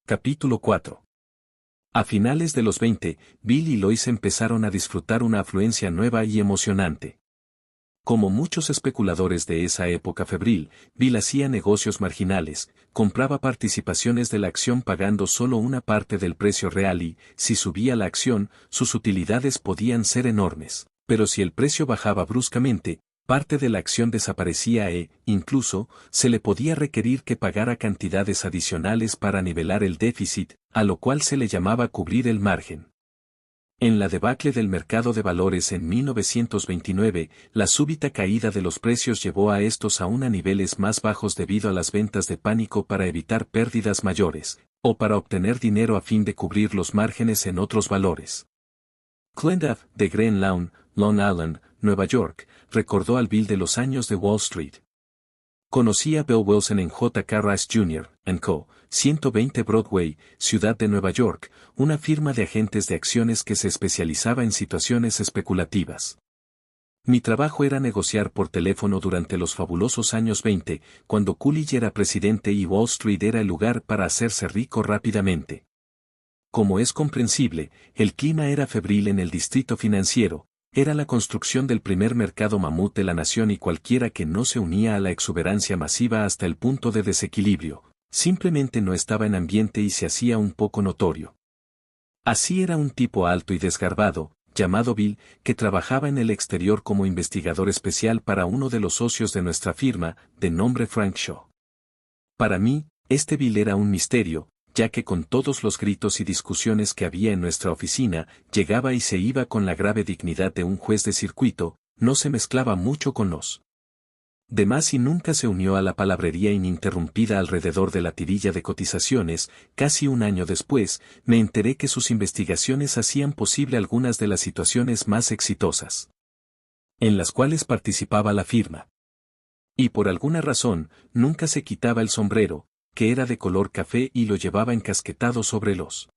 Capítulo 4. A finales de los 20, Bill y Lois empezaron a disfrutar una afluencia nueva y emocionante. Como muchos especuladores de esa época febril, Bill hacía negocios marginales, compraba participaciones de la acción pagando solo una parte del precio real y, si subía la acción, sus utilidades podían ser enormes. Pero si el precio bajaba bruscamente, parte de la acción desaparecía incluso, se le podía requerir que pagara cantidades adicionales para nivelar el déficit, a lo cual se le llamaba cubrir el margen. En la debacle del mercado de valores en 1929, la súbita caída de los precios llevó a estos aún a niveles más bajos debido a las ventas de pánico para evitar pérdidas mayores, o para obtener dinero a fin de cubrir los márgenes en otros valores. Glenda, de Green Lawn, Long Island, Nueva York, recordó al Bill de los años de Wall Street. Conocí a Bill Wilson en J.K. Rice Jr. & Co., 120 Broadway, Ciudad de Nueva York, una firma de agentes de acciones que se especializaba en situaciones especulativas. Mi trabajo era negociar por teléfono durante los fabulosos años 20, cuando Coolidge era presidente y Wall Street era el lugar para hacerse rico rápidamente. Como es comprensible, el clima era febril en el distrito financiero. Era la construcción del primer mercado mamut de la nación y cualquiera que no se unía a la exuberancia masiva hasta el punto de desequilibrio, simplemente no estaba en ambiente y se hacía un poco notorio. Así era un tipo alto y desgarbado, llamado Bill, que trabajaba en el exterior como investigador especial para uno de los socios de nuestra firma, de nombre Frank Shaw. Para mí, este Bill era un misterio, ya que con todos los gritos y discusiones que había en nuestra oficina, llegaba y se iba con la grave dignidad de un juez de circuito, no se mezclaba mucho con los demás y nunca se unió a la palabrería ininterrumpida alrededor de la tirilla de cotizaciones. Casi un año después, me enteré que sus investigaciones hacían posible algunas de las situaciones más exitosas en las cuales participaba la firma. Y por alguna razón, nunca se quitaba el sombrero, que era de color café y lo llevaba encasquetado sobre los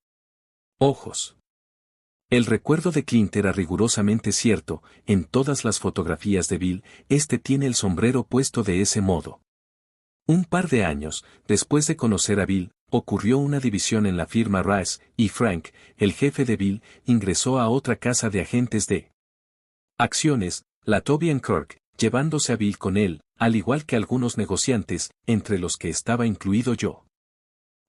ojos. El recuerdo de Clint era rigurosamente cierto, en todas las fotografías de Bill, tiene el sombrero puesto de ese modo. Un par de años, después de conocer a Bill, ocurrió una división en la firma Rice, y Frank, el jefe de Bill, ingresó a otra casa de agentes de acciones, la Toby & Kirk, llevándose a Bill con él, al igual que algunos negociantes, entre los que estaba incluido yo.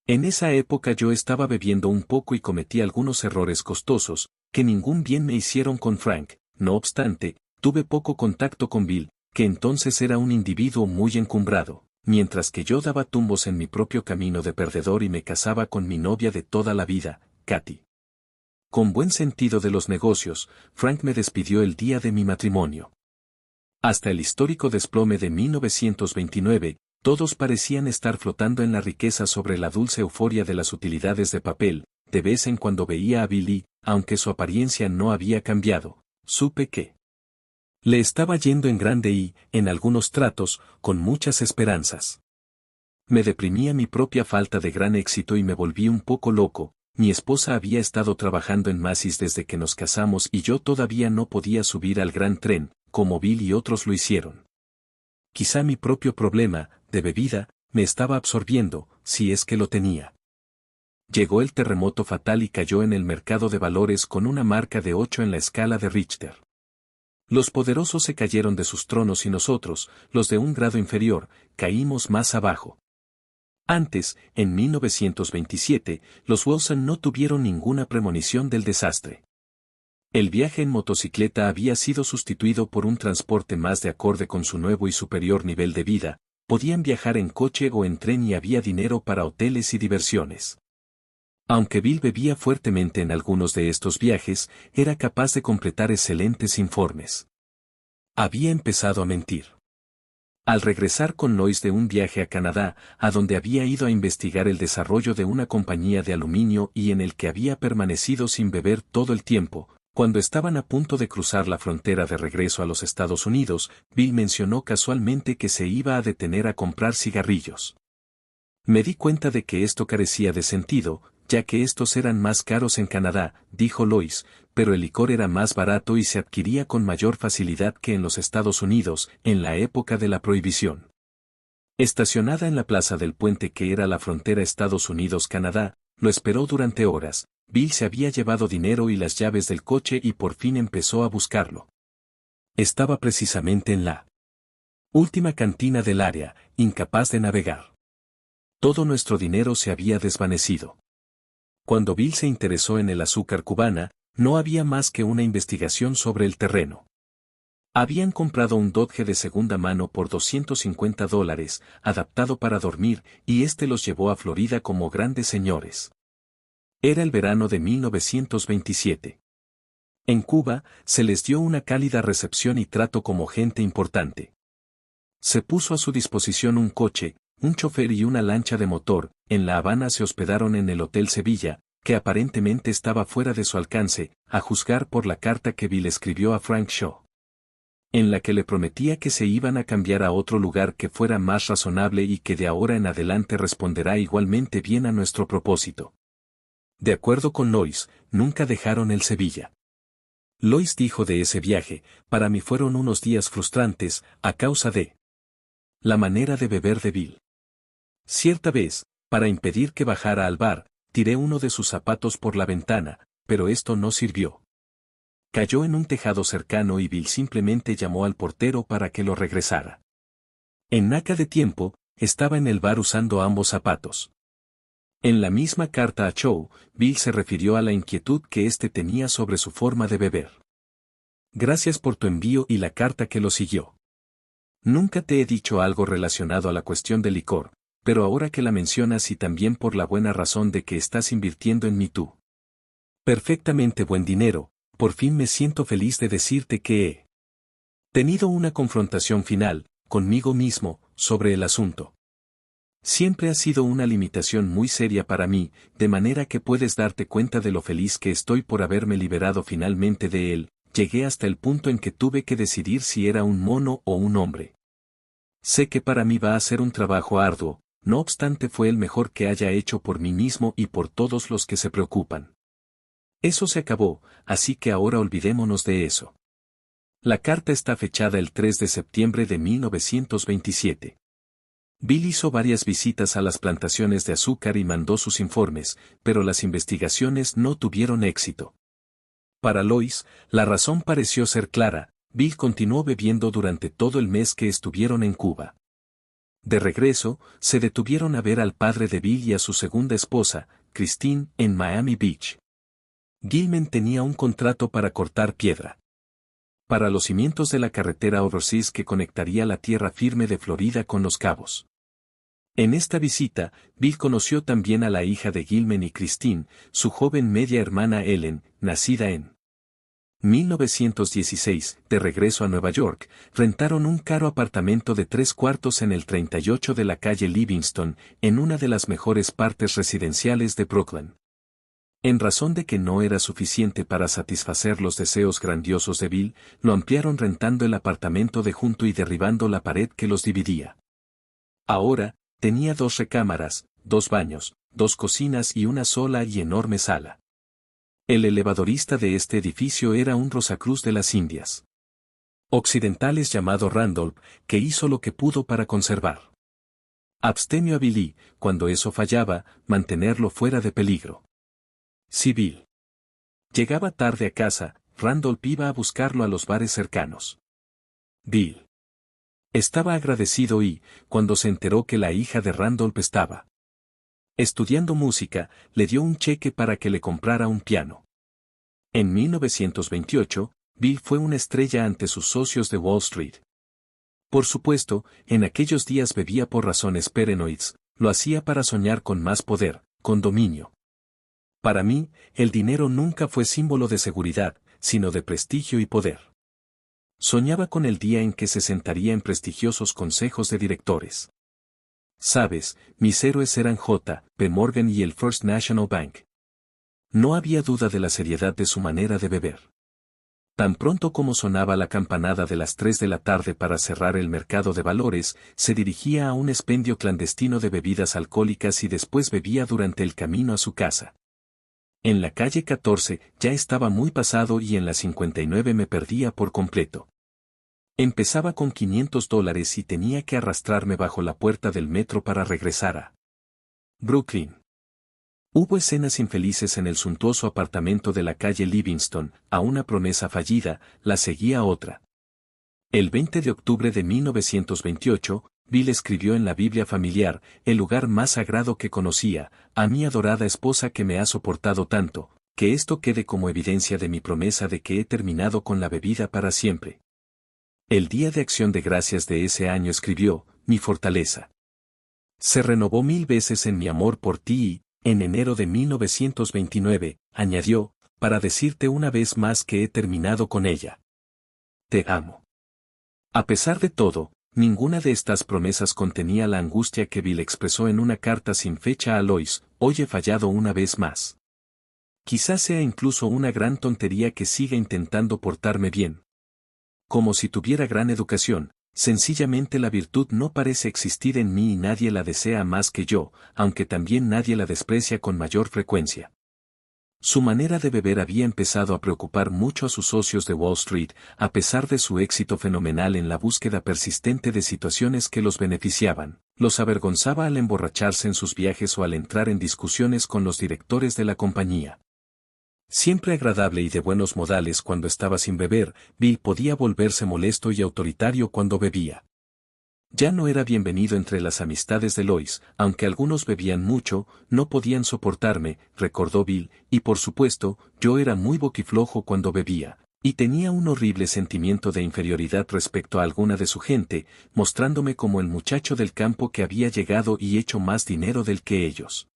En esa época yo estaba bebiendo un poco y cometí algunos errores costosos, que ningún bien me hicieron con Frank. No obstante, tuve poco contacto con Bill, que entonces era un individuo muy encumbrado, mientras que yo daba tumbos en mi propio camino de perdedor y me casaba con mi novia de toda la vida, Katy. Con buen sentido de los negocios, Frank me despidió el día de mi matrimonio. Hasta el histórico desplome de 1929, todos parecían estar flotando en la riqueza sobre la dulce euforia de las utilidades de papel. De vez en cuando veía a Billy, aunque su apariencia no había cambiado, supe que le estaba yendo en grande y, en algunos tratos, con muchas esperanzas. Me deprimía mi propia falta de gran éxito y me volví un poco loco. Mi esposa había estado trabajando en Macy's desde que nos casamos y yo todavía no podía subir al gran tren, como Bill y otros lo hicieron. Quizá mi propio problema, de bebida, me estaba absorbiendo, si es que lo tenía. Llegó el terremoto fatal y cayó en el mercado de valores con una marca de 8 en la escala de Richter. Los poderosos se cayeron de sus tronos y nosotros, los de un grado inferior, caímos más abajo. Antes, en 1927, los Wilson no tuvieron ninguna premonición del desastre. El viaje en motocicleta había sido sustituido por un transporte más de acorde con su nuevo y superior nivel de vida, podían viajar en coche o en tren y había dinero para hoteles y diversiones. Aunque Bill bebía fuertemente en algunos de estos viajes, era capaz de completar excelentes informes. Había empezado a mentir. Al regresar con Lois de un viaje a Canadá, a donde había ido a investigar el desarrollo de una compañía de aluminio y en el que había permanecido sin beber todo el tiempo, cuando estaban a punto de cruzar la frontera de regreso a los Estados Unidos, Bill mencionó casualmente que se iba a detener a comprar cigarrillos. Me di cuenta de que esto carecía de sentido, ya que estos eran más caros en Canadá, dijo Lois, pero el licor era más barato y se adquiría con mayor facilidad que en los Estados Unidos, en la época de la prohibición. Estacionada en la plaza del puente que era la frontera Estados Unidos-Canadá, lo esperó durante horas. Bill se había llevado dinero y las llaves del coche y por fin empezó a buscarlo. Estaba precisamente en la última cantina del área, incapaz de navegar. Todo nuestro dinero se había desvanecido. Cuando Bill se interesó en el azúcar cubana, no había más que una investigación sobre el terreno. Habían comprado un Dodge de segunda mano por $250, adaptado para dormir, y este los llevó a Florida como grandes señores. Era el verano de 1927. En Cuba, se les dio una cálida recepción y trato como gente importante. Se puso a su disposición un coche, un chofer y una lancha de motor. En La Habana se hospedaron en el Hotel Sevilla, que aparentemente estaba fuera de su alcance, a juzgar por la carta que Bill escribió a Frank Shaw, en la que le prometía que se iban a cambiar a otro lugar que fuera más razonable y que de ahora en adelante responderá igualmente bien a nuestro propósito. De acuerdo con Lois, nunca dejaron el Sevilla. Lois dijo de ese viaje: para mí fueron unos días frustrantes, a causa de la manera de beber de Bill. Cierta vez, para impedir que bajara al bar, tiré uno de sus zapatos por la ventana, pero esto no sirvió. Cayó en un tejado cercano y Bill simplemente llamó al portero para que lo regresara. En nada de tiempo, estaba en el bar usando ambos zapatos. En la misma carta a Shaw, Bill se refirió a la inquietud que éste tenía sobre su forma de beber. Gracias por tu envío y la carta que lo siguió. Nunca te he dicho algo relacionado a la cuestión del licor, pero ahora que la mencionas y también por la buena razón de que estás invirtiendo en mí tú. Perfectamente buen dinero, por fin me siento feliz de decirte que he tenido una confrontación final, conmigo mismo, sobre el asunto. Siempre ha sido una limitación muy seria para mí, de manera que puedes darte cuenta de lo feliz que estoy por haberme liberado finalmente de él. Llegué hasta el punto en que tuve que decidir si era un mono o un hombre. Sé que para mí va a ser un trabajo arduo, no obstante fue el mejor que haya hecho por mí mismo y por todos los que se preocupan. Eso se acabó, así que ahora olvidémonos de eso. La carta está fechada el 3 de septiembre de 1927. Bill hizo varias visitas a las plantaciones de azúcar y mandó sus informes, pero las investigaciones no tuvieron éxito. Para Lois, la razón pareció ser clara: Bill continuó bebiendo durante todo el mes que estuvieron en Cuba. De regreso, se detuvieron a ver al padre de Bill y a su segunda esposa, Christine, en Miami Beach. Gilman tenía un contrato para cortar piedra para los cimientos de la carretera Overseas que conectaría la tierra firme de Florida con Los Cabos. En esta visita, Bill conoció también a la hija de Gilman y Christine, su joven media hermana Ellen, nacida en 1916. De regreso a Nueva York, rentaron un caro apartamento de 3 cuartos en el 38 de la calle Livingston, en una de las mejores partes residenciales de Brooklyn. En razón de que no era suficiente para satisfacer los deseos grandiosos de Bill, lo ampliaron rentando el apartamento de junto y derribando la pared que los dividía. Ahora, tenía 2 recámaras, 2 baños, 2 cocinas y una sola y enorme sala. El elevadorista de este edificio era un Rosacruz de las Indias Occidentales llamado Randolph, que hizo lo que pudo para conservar abstemio a Bill y, cuando eso fallaba, mantenerlo fuera de peligro. Si Bill llegaba tarde a casa, Randolph iba a buscarlo a los bares cercanos. Bill estaba agradecido y, cuando se enteró que la hija de Randolph estaba estudiando música, le dio un cheque para que le comprara un piano. En 1928, Bill fue una estrella ante sus socios de Wall Street. Por supuesto, en aquellos días bebía por razones paranoides, lo hacía para soñar con más poder, con dominio. Para mí, el dinero nunca fue símbolo de seguridad, sino de prestigio y poder. Soñaba con el día en que se sentaría en prestigiosos consejos de directores. Sabes, mis héroes eran J. P. Morgan y el First National Bank. No había duda de la seriedad de su manera de beber. Tan pronto como sonaba la campanada de las 3 de la tarde para cerrar el mercado de valores, se dirigía a un expendio clandestino de bebidas alcohólicas y después bebía durante el camino a su casa. En la calle 14 ya estaba muy pasado y en la 59 me perdía por completo. Empezaba con $500 y tenía que arrastrarme bajo la puerta del metro para regresar a Brooklyn. Hubo escenas infelices en el suntuoso apartamento de la calle Livingston, a una promesa fallida, la seguía otra. El 20 de octubre de 1928, Bill escribió en la Biblia familiar, el lugar más sagrado que conocía, a mi adorada esposa que me ha soportado tanto, que esto quede como evidencia de mi promesa de que he terminado con la bebida para siempre. El Día de Acción de Gracias de ese año escribió, mi fortaleza se renovó 1000 veces en mi amor por ti y, en enero de 1929, añadió, para decirte una vez más que he terminado con ella. Te amo. A pesar de todo, ninguna de estas promesas contenía la angustia que Bill expresó en una carta sin fecha a Lois, hoy he fallado una vez más. Quizás sea incluso una gran tontería que siga intentando portarme bien. Como si tuviera gran educación, sencillamente la virtud no parece existir en mí y nadie la desea más que yo, aunque también nadie la desprecia con mayor frecuencia. Su manera de beber había empezado a preocupar mucho a sus socios de Wall Street, a pesar de su éxito fenomenal en la búsqueda persistente de situaciones que los beneficiaban. Los avergonzaba al emborracharse en sus viajes o al entrar en discusiones con los directores de la compañía. Siempre agradable y de buenos modales cuando estaba sin beber, Bill podía volverse molesto y autoritario cuando bebía. Ya no era bienvenido entre las amistades de Lois, aunque algunos bebían mucho, no podían soportarme, recordó Bill, y por supuesto, yo era muy boquiflojo cuando bebía, y tenía un horrible sentimiento de inferioridad respecto a alguna de su gente, mostrándome como el muchacho del campo que había llegado y hecho más dinero del que ellos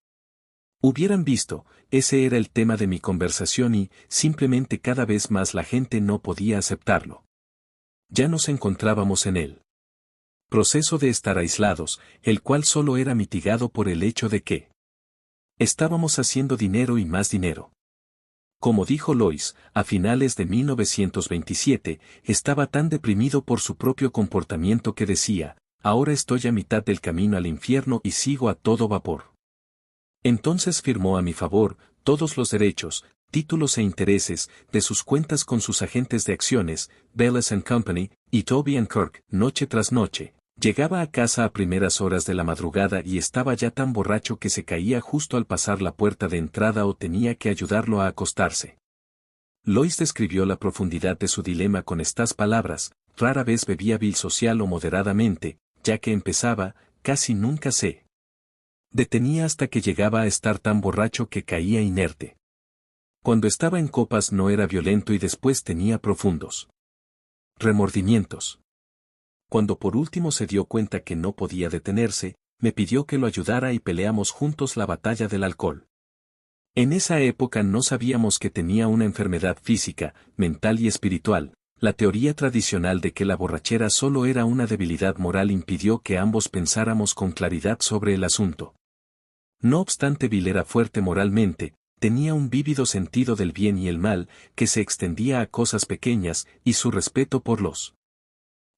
hubieran visto. Ese era el tema de mi conversación y, simplemente cada vez más la gente no podía aceptarlo. Ya nos encontrábamos en él. Proceso de estar aislados, el cual solo era mitigado por el hecho de que estábamos haciendo dinero y más dinero. Como dijo Lois, a finales de 1927, estaba tan deprimido por su propio comportamiento que decía, ahora estoy a mitad del camino al infierno y sigo a todo vapor. Entonces firmó a mi favor todos los derechos, títulos e intereses de sus cuentas con sus agentes de acciones, Bellis & Company, y Toby & Kirk, noche tras noche. Llegaba a casa a primeras horas de la madrugada y estaba ya tan borracho que se caía justo al pasar la puerta de entrada o tenía que ayudarlo a acostarse. Lois describió la profundidad de su dilema con estas palabras, rara vez bebía Bill social o moderadamente, ya que empezaba, casi nunca se detenía hasta que llegaba a estar tan borracho que caía inerte. Cuando estaba en copas no era violento y después tenía profundos remordimientos. Cuando por último se dio cuenta que no podía detenerse, me pidió que lo ayudara y peleamos juntos la batalla del alcohol. En esa época no sabíamos que tenía una enfermedad física, mental y espiritual. La teoría tradicional de que la borrachera solo era una debilidad moral impidió que ambos pensáramos con claridad sobre el asunto. No obstante, Bill era fuerte moralmente, tenía un vívido sentido del bien y el mal, que se extendía a cosas pequeñas, y su respeto por los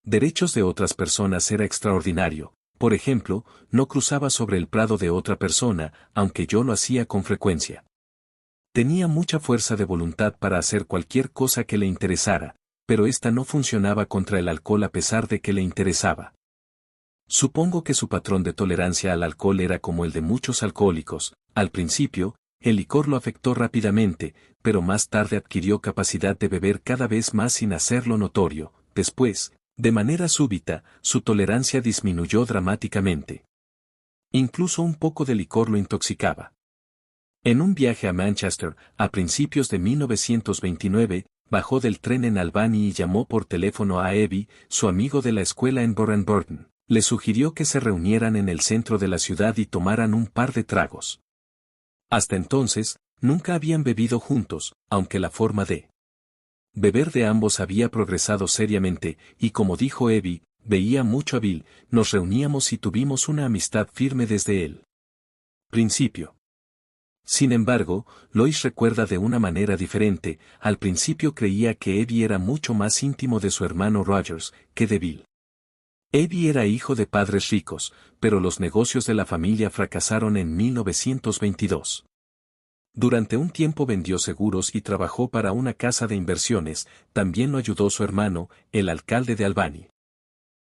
derechos de otras personas era extraordinario. Por ejemplo, no cruzaba sobre el prado de otra persona, aunque yo lo hacía con frecuencia. Tenía mucha fuerza de voluntad para hacer cualquier cosa que le interesara, pero esta no funcionaba contra el alcohol a pesar de que le interesaba. Supongo que su patrón de tolerancia al alcohol era como el de muchos alcohólicos. Al principio, el licor lo afectó rápidamente, pero más tarde adquirió capacidad de beber cada vez más sin hacerlo notorio. Después, de manera súbita, su tolerancia disminuyó dramáticamente. Incluso un poco de licor lo intoxicaba. En un viaje a Manchester, a principios de 1929, bajó del tren en Albany y llamó por teléfono a Evie, su amigo de la escuela en Burton. Le sugirió que se reunieran en el centro de la ciudad y tomaran un par de tragos. Hasta entonces, nunca habían bebido juntos, aunque la forma de beber de ambos había progresado seriamente, y como dijo Evie, veía mucho a Bill, nos reuníamos y tuvimos una amistad firme desde el principio. Sin embargo, Lois recuerda de una manera diferente, al principio creía que Evie era mucho más íntimo de su hermano Rogers que de Bill. Evie era hijo de padres ricos, pero los negocios de la familia fracasaron en 1922. Durante un tiempo vendió seguros y trabajó para una casa de inversiones, también lo ayudó su hermano, el alcalde de Albany.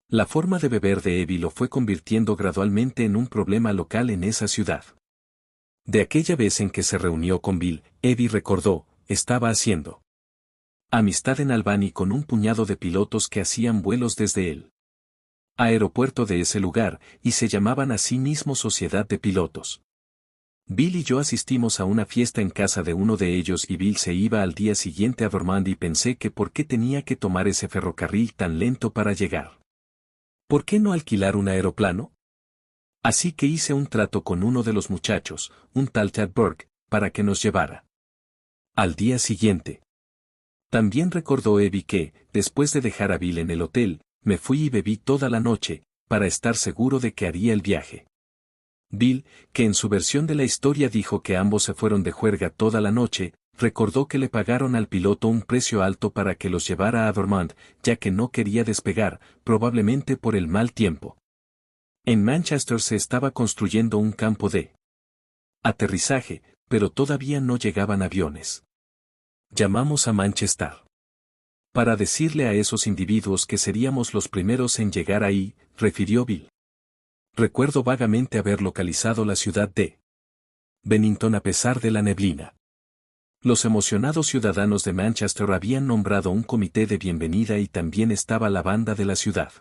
La forma de beber de Evie lo fue convirtiendo gradualmente en un problema local en esa ciudad. De aquella vez en que se reunió con Bill, Evie recordó, estaba haciendo amistad en Albany con un puñado de pilotos que hacían vuelos desde el aeropuerto de ese lugar, y se llamaban a sí mismos Sociedad de Pilotos. Bill y yo asistimos a una fiesta en casa de uno de ellos y Bill se iba al día siguiente a Vermont y pensé que por qué tenía que tomar ese ferrocarril tan lento para llegar. ¿Por qué no alquilar un aeroplano? Así que hice un trato con uno de los muchachos, un tal Chad Burke, para que nos llevara. Al día siguiente. También recordó Evie que, después de dejar a Bill en el hotel, me fui y bebí toda la noche, para estar seguro de que haría el viaje. Bill, que en su versión de la historia dijo que ambos se fueron de juerga toda la noche, recordó que le pagaron al piloto un precio alto para que los llevara a Vermont, ya que no quería despegar, probablemente por el mal tiempo. En Manchester se estaba construyendo un campo de aterrizaje, pero todavía no llegaban aviones. Llamamos a Manchester para decirle a esos individuos que seríamos los primeros en llegar ahí, refirió Bill. Recuerdo vagamente haber localizado la ciudad de Bennington a pesar de la neblina. Los emocionados ciudadanos de Manchester habían nombrado un comité de bienvenida y también estaba la banda de la ciudad.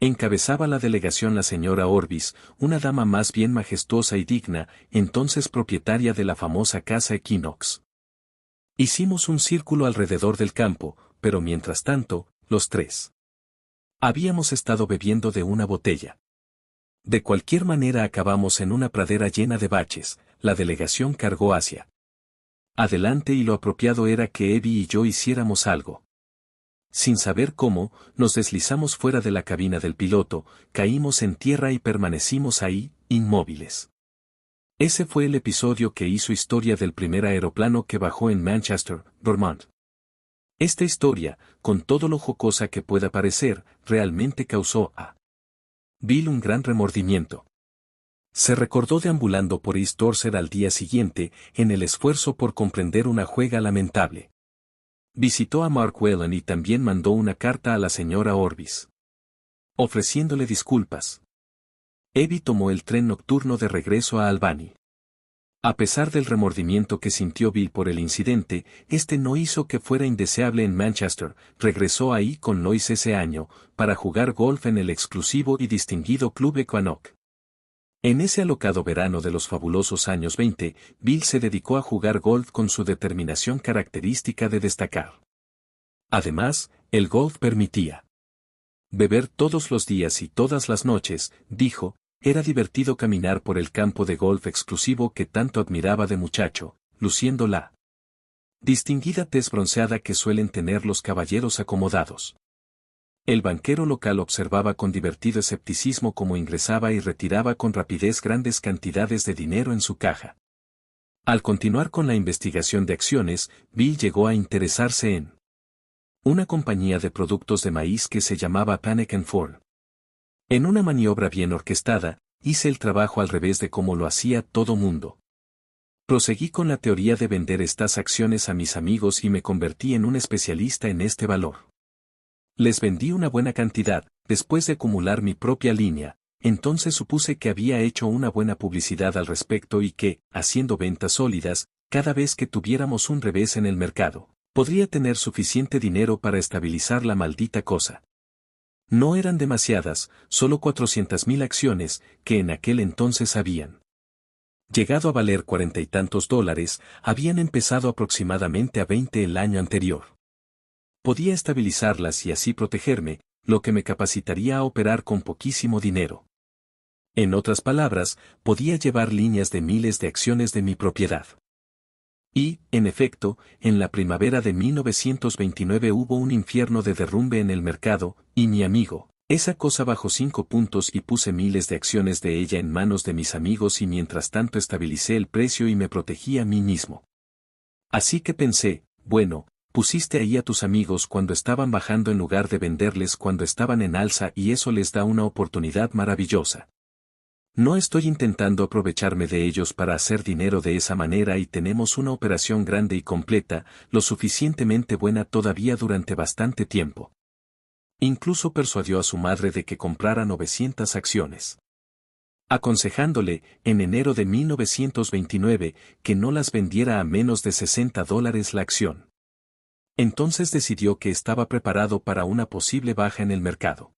Encabezaba la delegación la señora Orbis, una dama más bien majestuosa y digna, entonces propietaria de la famosa casa Equinox. Hicimos un círculo alrededor del campo, pero mientras tanto, los tres habíamos estado bebiendo de una botella. De cualquier manera acabamos en una pradera llena de baches, la delegación cargó hacia adelante y lo apropiado era que Evie y yo hiciéramos algo. Sin saber cómo, nos deslizamos fuera de la cabina del piloto, caímos en tierra y permanecimos ahí, inmóviles. Ese fue el episodio que hizo historia del primer aeroplano que bajó en Manchester, Vermont. Esta historia, con todo lo jocosa que pueda parecer, realmente causó a Bill un gran remordimiento. Se recordó deambulando por East Dorset al día siguiente, en el esfuerzo por comprender una juega lamentable. Visitó a Mark Whelan y también mandó una carta a la señora Orbis, ofreciéndole disculpas. Evie tomó el tren nocturno de regreso a Albany. A pesar del remordimiento que sintió Bill por el incidente, este no hizo que fuera indeseable en Manchester, regresó ahí con Lois ese año, para jugar golf en el exclusivo y distinguido Club Equanox. En ese alocado verano de los fabulosos años 20, Bill se dedicó a jugar golf con su determinación característica de destacar. Además, el golf permitía beber todos los días y todas las noches, dijo. Era divertido caminar por el campo de golf exclusivo que tanto admiraba de muchacho, luciendo la distinguida tez bronceada que suelen tener los caballeros acomodados. El banquero local observaba con divertido escepticismo cómo ingresaba y retiraba con rapidez grandes cantidades de dinero en su caja. Al continuar con la investigación de acciones, Bill llegó a interesarse en una compañía de productos de maíz que se llamaba Panic & Forn. En una maniobra bien orquestada, hice el trabajo al revés de como lo hacía todo mundo. Proseguí con la teoría de vender estas acciones a mis amigos y me convertí en un especialista en este valor. Les vendí una buena cantidad, después de acumular mi propia línea, entonces supuse que había hecho una buena publicidad al respecto y que, haciendo ventas sólidas, cada vez que tuviéramos un revés en el mercado, podría tener suficiente dinero para estabilizar la maldita cosa. No eran demasiadas, solo 400,000 acciones, que en aquel entonces habían llegado a valer $40 y tantos, habían empezado aproximadamente a 20 el año anterior. Podía estabilizarlas y así protegerme, lo que me capacitaría a operar con poquísimo dinero. En otras palabras, podía llevar líneas de miles de acciones de mi propiedad. Y, en efecto, en la primavera de 1929 hubo un infierno de derrumbe en el mercado, y mi amigo, esa cosa bajó 5 puntos y puse miles de acciones de ella en manos de mis amigos y mientras tanto estabilicé el precio y me protegí a mí mismo. Así que pensé, bueno, pusiste ahí a tus amigos cuando estaban bajando en lugar de venderles cuando estaban en alza y eso les da una oportunidad maravillosa. No estoy intentando aprovecharme de ellos para hacer dinero de esa manera y tenemos una operación grande y completa, lo suficientemente buena todavía durante bastante tiempo. Incluso persuadió a su madre de que comprara 900 acciones. aconsejándole, en enero de 1929, que no las vendiera a menos de $60 la acción. Entonces decidió que estaba preparado para una posible baja en el mercado.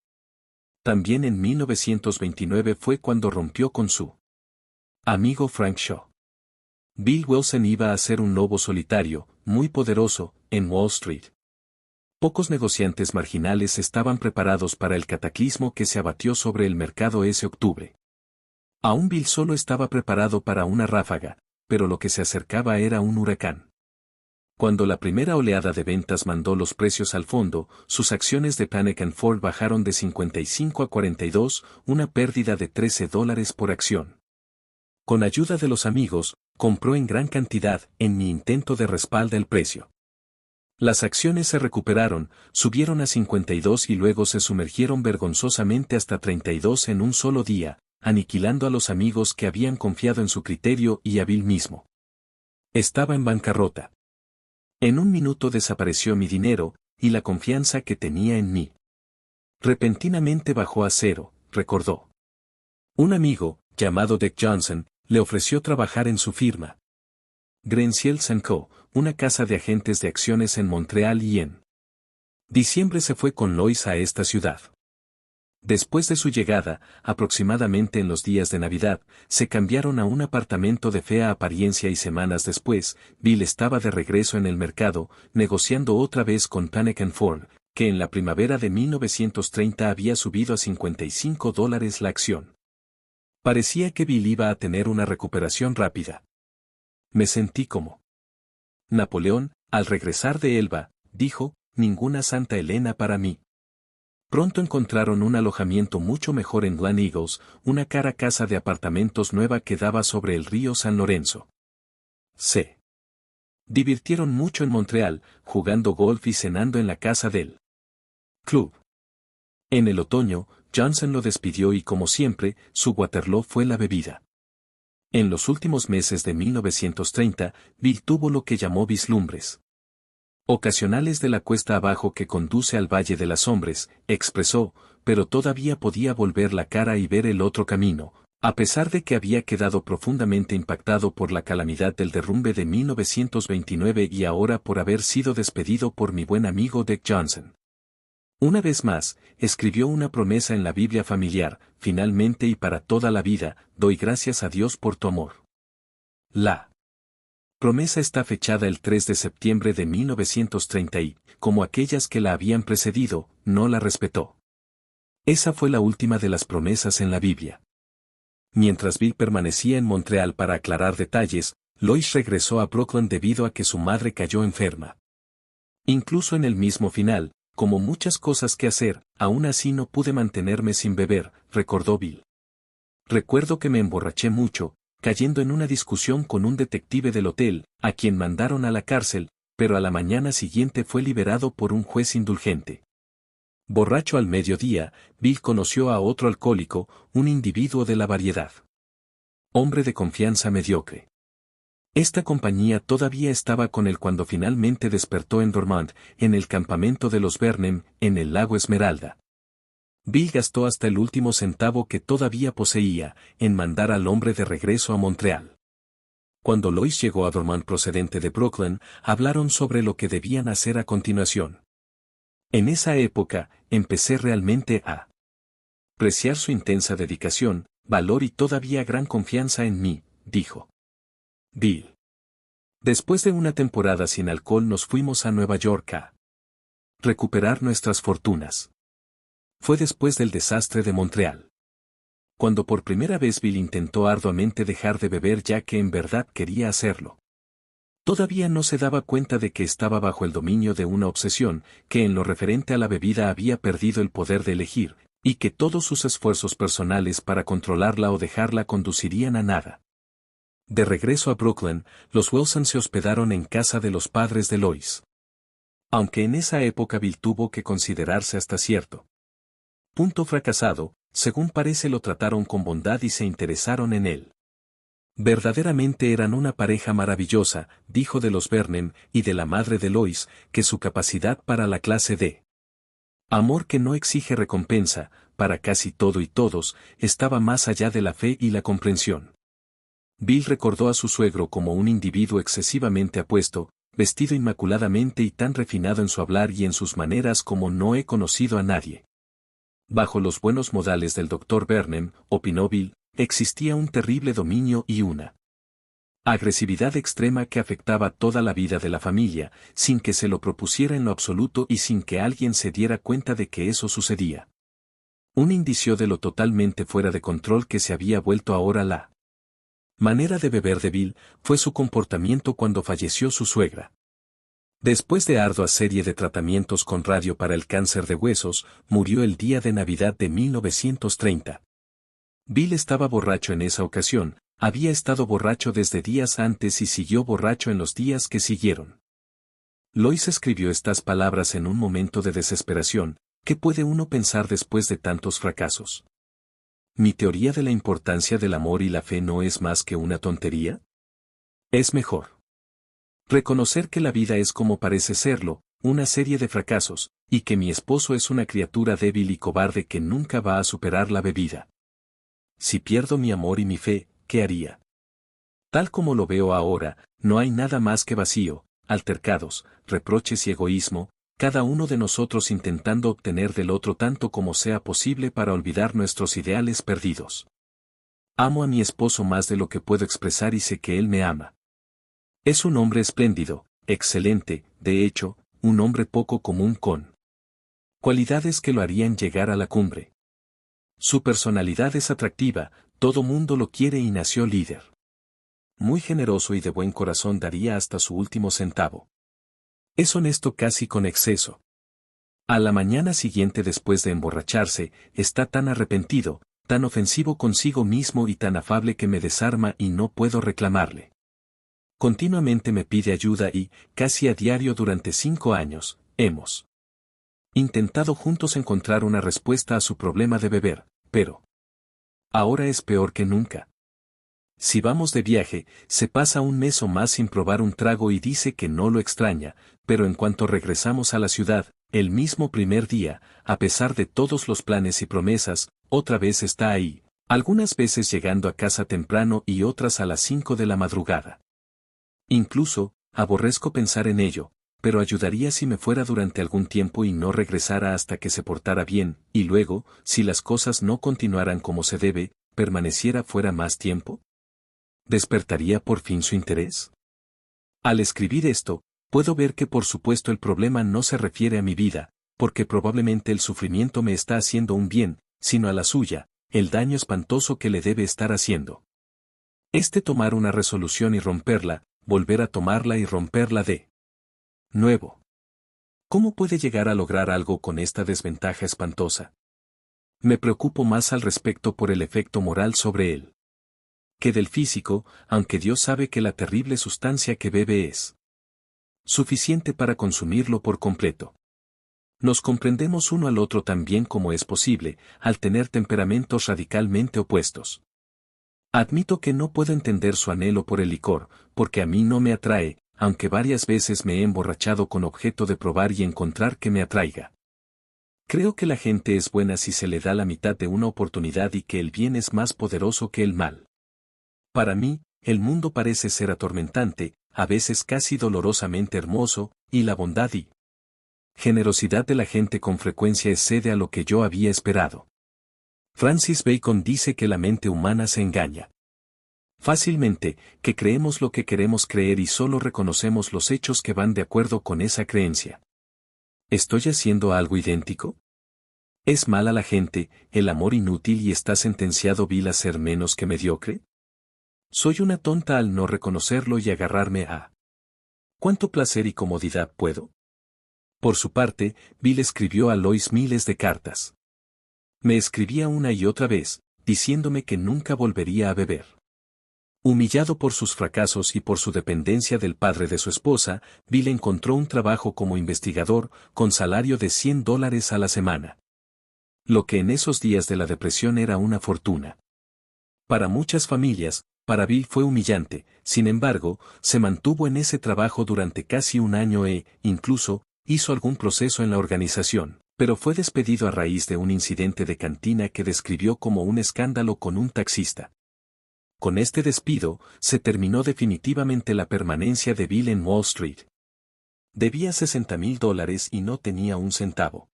También en 1929 fue cuando rompió con su amigo Frank Shaw. Bill Wilson iba a ser un lobo solitario, muy poderoso, en Wall Street. Pocos negociantes marginales estaban preparados para el cataclismo que se abatió sobre el mercado ese octubre. Aún Bill solo estaba preparado para una ráfaga, pero lo que se acercaba era un huracán. Cuando la primera oleada de ventas mandó los precios al fondo, sus acciones de Panic and Ford bajaron de 55 a 42, una pérdida de $13 por acción. Con ayuda de los amigos, compró en gran cantidad, en mi intento de respalda el precio. Las acciones se recuperaron, subieron a 52 y luego se sumergieron vergonzosamente hasta 32 en un solo día, aniquilando a los amigos que habían confiado en su criterio y a Bill mismo. Estaba en bancarrota. En un minuto desapareció mi dinero, y la confianza que tenía en mí. Repentinamente bajó a cero, recordó. Un amigo, llamado Dick Johnson, le ofreció trabajar en su firma. Grenziels & Co., una casa de agentes de acciones en Montreal y en diciembre se fue con Lois a esta ciudad. Después de su llegada, aproximadamente en los días de Navidad, se cambiaron a un apartamento de fea apariencia y semanas después, Bill estaba de regreso en el mercado, negociando otra vez con Panic and Ford, que en la primavera de 1930 había subido a $55 la acción. Parecía que Bill iba a tener una recuperación rápida. Me sentí como Napoleón, al regresar de Elba, dijo, ninguna Santa Elena para mí. Pronto encontraron un alojamiento mucho mejor en Glen Eagles, una cara casa de apartamentos nueva que daba sobre el río San Lorenzo. Se divirtieron mucho en Montreal, jugando golf y cenando en la casa del club. En el otoño, Johnson lo despidió y como siempre, su Waterloo fue la bebida. En los últimos meses de 1930, Bill tuvo lo que llamó vislumbres ocasionales de la cuesta abajo que conduce al Valle de las Hombres, expresó, pero todavía podía volver la cara y ver el otro camino, a pesar de que había quedado profundamente impactado por la calamidad del derrumbe de 1929 y ahora por haber sido despedido por mi buen amigo Dick Johnson. Una vez más, escribió una promesa en la Biblia familiar, finalmente y para toda la vida, doy gracias a Dios por tu amor. La promesa está fechada el 3 de septiembre de 1930 y, como aquellas que la habían precedido, no la respetó. Esa fue la última de las promesas en la Biblia. Mientras Bill permanecía en Montreal para aclarar detalles, Lois regresó a Brooklyn debido a que su madre cayó enferma. Incluso en el mismo final, como muchas cosas que hacer, aún así no pude mantenerme sin beber, recordó Bill. Recuerdo que me emborraché mucho, cayendo en una discusión con un detective del hotel, a quien mandaron a la cárcel, pero a la mañana siguiente fue liberado por un juez indulgente. Borracho al mediodía, Bill conoció a otro alcohólico, un individuo de la variedad. Hombre de confianza mediocre. Esta compañía todavía estaba con él cuando finalmente despertó en Dormont, en el campamento de los Vernem, en el lago Esmeralda. Bill gastó hasta el último centavo que todavía poseía, en mandar al hombre de regreso a Montreal. Cuando Lois llegó a Dormont procedente de Brooklyn, hablaron sobre lo que debían hacer a continuación. En esa época, empecé realmente a apreciar su intensa dedicación, valor y todavía gran confianza en mí, dijo Bill. Después de una temporada sin alcohol nos fuimos a Nueva York a recuperar nuestras fortunas. Fue después del desastre de Montreal. Cuando por primera vez Bill intentó arduamente dejar de beber ya que en verdad quería hacerlo. Todavía no se daba cuenta de que estaba bajo el dominio de una obsesión, que en lo referente a la bebida había perdido el poder de elegir, y que todos sus esfuerzos personales para controlarla o dejarla conducirían a nada. De regreso a Brooklyn, los Wilson se hospedaron en casa de los padres de Lois. Aunque en esa época Bill tuvo que considerarse hasta cierto punto fracasado, según parece lo trataron con bondad y se interesaron en él. Verdaderamente eran una pareja maravillosa, dijo de los Vernem y de la madre de Lois, que su capacidad para la clase D Amor que no exige recompensa, para casi todo y todos, estaba más allá de la fe y la comprensión. Bill recordó a su suegro como un individuo excesivamente apuesto, vestido inmaculadamente y tan refinado en su hablar y en sus maneras como no he conocido a nadie. Bajo los buenos modales del Dr. Vernon, opinó Bill, existía un terrible dominio y una agresividad extrema que afectaba toda la vida de la familia, sin que se lo propusiera en lo absoluto y sin que alguien se diera cuenta de que eso sucedía. Un indicio de lo totalmente fuera de control que se había vuelto ahora la manera de beber de Bill fue su comportamiento cuando falleció su suegra. Después de ardua serie de tratamientos con radio para el cáncer de huesos, murió el día de Navidad de 1930. Bill estaba borracho en esa ocasión, había estado borracho desde días antes y siguió borracho en los días que siguieron. Lois escribió estas palabras en un momento de desesperación. ¿Qué puede uno pensar después de tantos fracasos? ¿Mi teoría de la importancia del amor y la fe no es más que una tontería? Es mejor reconocer que la vida es como parece serlo, una serie de fracasos, y que mi esposo es una criatura débil y cobarde que nunca va a superar la bebida. Si pierdo mi amor y mi fe, ¿qué haría? Tal como lo veo ahora, no hay nada más que vacío, altercados, reproches y egoísmo, cada uno de nosotros intentando obtener del otro tanto como sea posible para olvidar nuestros ideales perdidos. Amo a mi esposo más de lo que puedo expresar y sé que él me ama. Es un hombre espléndido, excelente, de hecho, un hombre poco común con cualidades que lo harían llegar a la cumbre. Su personalidad es atractiva, todo mundo lo quiere y nació líder. Muy generoso y de buen corazón daría hasta su último centavo. Es honesto casi con exceso. A la mañana siguiente después de emborracharse, está tan arrepentido, tan ofensivo consigo mismo y tan afable que me desarma y no puedo reclamarle. Continuamente me pide ayuda y, casi a diario durante 5 años, hemos intentado juntos encontrar una respuesta a su problema de beber, pero ahora es peor que nunca. Si vamos de viaje, se pasa un mes o más sin probar un trago y dice que no lo extraña, pero en cuanto regresamos a la ciudad, el mismo primer día, a pesar de todos los planes y promesas, otra vez está ahí, algunas veces llegando a casa temprano y otras a las 5 de la madrugada. Incluso, aborrezco pensar en ello, pero ayudaría si me fuera durante algún tiempo y no regresara hasta que se portara bien, y luego, si las cosas no continuaran como se debe, permaneciera fuera más tiempo. ¿Despertaría por fin su interés? Al escribir esto, puedo ver que por supuesto el problema no se refiere a mi vida, porque probablemente el sufrimiento me está haciendo un bien, sino a la suya, el daño espantoso que le debe estar haciendo. Tomar una resolución y romperla, volver a tomarla y romperla de nuevo. ¿Cómo puede llegar a lograr algo con esta desventaja espantosa? Me preocupo más al respecto por el efecto moral sobre él que del físico, aunque Dios sabe que la terrible sustancia que bebe es suficiente para consumirlo por completo. Nos comprendemos uno al otro tan bien como es posible, al tener temperamentos radicalmente opuestos. Admito que no puedo entender su anhelo por el licor, porque a mí no me atrae, aunque varias veces me he emborrachado con objeto de probar y encontrar que me atraiga. Creo que la gente es buena si se le da la mitad de una oportunidad y que el bien es más poderoso que el mal. Para mí, el mundo parece ser atormentante, a veces casi dolorosamente hermoso, y la bondad y generosidad de la gente con frecuencia excede a lo que yo había esperado. Francis Bacon dice que la mente humana se engaña fácilmente, que creemos lo que queremos creer y solo reconocemos los hechos que van de acuerdo con esa creencia. ¿Estoy haciendo algo idéntico? ¿Es mala la gente, el amor inútil y está sentenciado Bill a ser menos que mediocre? Soy una tonta al no reconocerlo y agarrarme a ¿cuánto placer y comodidad puedo? Por su parte, Bill escribió a Lois miles de cartas. Me escribía una y otra vez, diciéndome que nunca volvería a beber. Humillado por sus fracasos y por su dependencia del padre de su esposa, Bill encontró un trabajo como investigador, con salario de $100 a la semana. Lo que en esos días de la depresión era una fortuna. Para muchas familias, para Bill fue humillante, sin embargo, se mantuvo en ese trabajo durante casi un año e, incluso, hizo algún proceso en la organización. Pero fue despedido a raíz de un incidente de cantina que describió como un escándalo con un taxista. Con este despido, se terminó definitivamente la permanencia de Bill en Wall Street. Debía $60,000 y no tenía un centavo.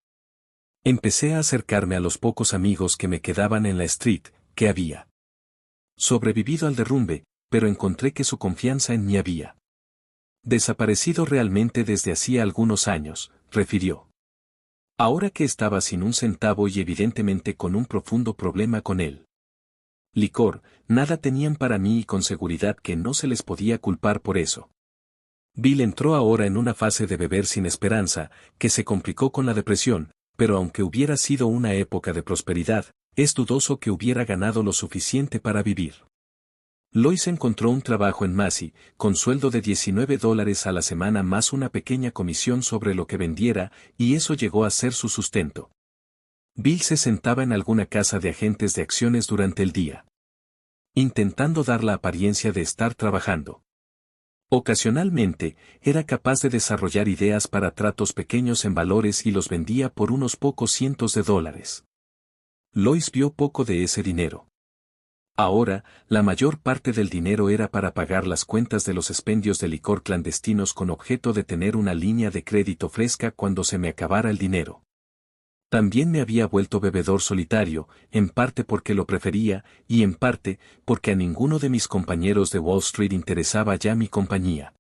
Empecé a acercarme a los pocos amigos que me quedaban en la street, que había sobrevivido al derrumbe, pero encontré que su confianza en mí había desaparecido realmente desde hacía algunos años, refirió. Ahora que estaba sin un centavo y evidentemente con un profundo problema con él licor, nada tenían para mí y con seguridad que no se les podía culpar por eso. Bill entró ahora en una fase de beber sin esperanza, que se complicó con la depresión, pero aunque hubiera sido una época de prosperidad, es dudoso que hubiera ganado lo suficiente para vivir. Lois encontró un trabajo en Massey, con sueldo de $19 a la semana más una pequeña comisión sobre lo que vendiera, y eso llegó a ser su sustento. Bill se sentaba en alguna casa de agentes de acciones durante el día, intentando dar la apariencia de estar trabajando. Ocasionalmente, era capaz de desarrollar ideas para tratos pequeños en valores y los vendía por unos pocos cientos de dólares. Lois vio poco de ese dinero. Ahora, la mayor parte del dinero era para pagar las cuentas de los expendios de licor clandestinos con objeto de tener una línea de crédito fresca cuando se me acabara el dinero. También me había vuelto bebedor solitario, en parte porque lo prefería, y en parte porque a ninguno de mis compañeros de Wall Street interesaba ya mi compañía.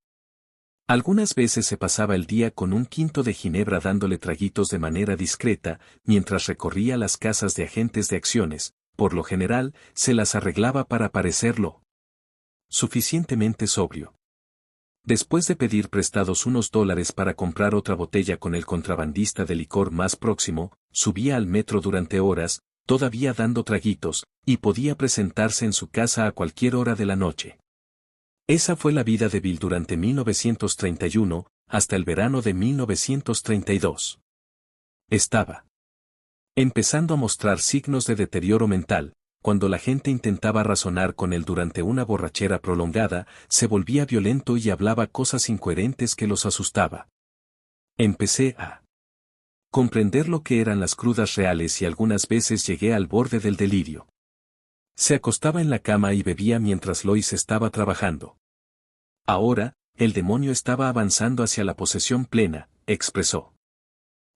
Algunas veces se pasaba el día con un quinto de ginebra dándole traguitos de manera discreta, mientras recorría las casas de agentes de acciones, por lo general, se las arreglaba para parecerlo suficientemente sobrio. Después de pedir prestados unos dólares para comprar otra botella con el contrabandista de licor más próximo, subía al metro durante horas, todavía dando traguitos, y podía presentarse en su casa a cualquier hora de la noche. Esa fue la vida de Bill durante 1931, hasta el verano de 1932. Estaba empezando a mostrar signos de deterioro mental. Cuando la gente intentaba razonar con él durante una borrachera prolongada, se volvía violento y hablaba cosas incoherentes que los asustaba. Empecé a comprender lo que eran las crudas reales y algunas veces llegué al borde del delirio. Se acostaba en la cama y bebía mientras Lois estaba trabajando. Ahora, el demonio estaba avanzando hacia la posesión plena, expresó.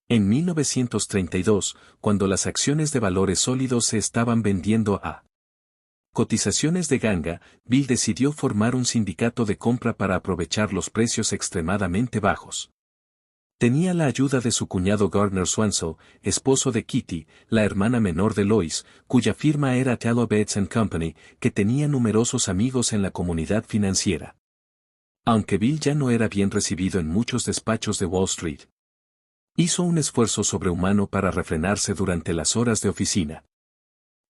En 1932, cuando las acciones de valores sólidos se estaban vendiendo a cotizaciones de ganga, Bill decidió formar un sindicato de compra para aprovechar los precios extremadamente bajos. Tenía la ayuda de su cuñado Gardner Swansell, esposo de Kitty, la hermana menor de Lois, cuya firma era Tallow Bates & Company, que tenía numerosos amigos en la comunidad financiera. Aunque Bill ya no era bien recibido en muchos despachos de Wall Street, hizo un esfuerzo sobrehumano para refrenarse durante las horas de oficina.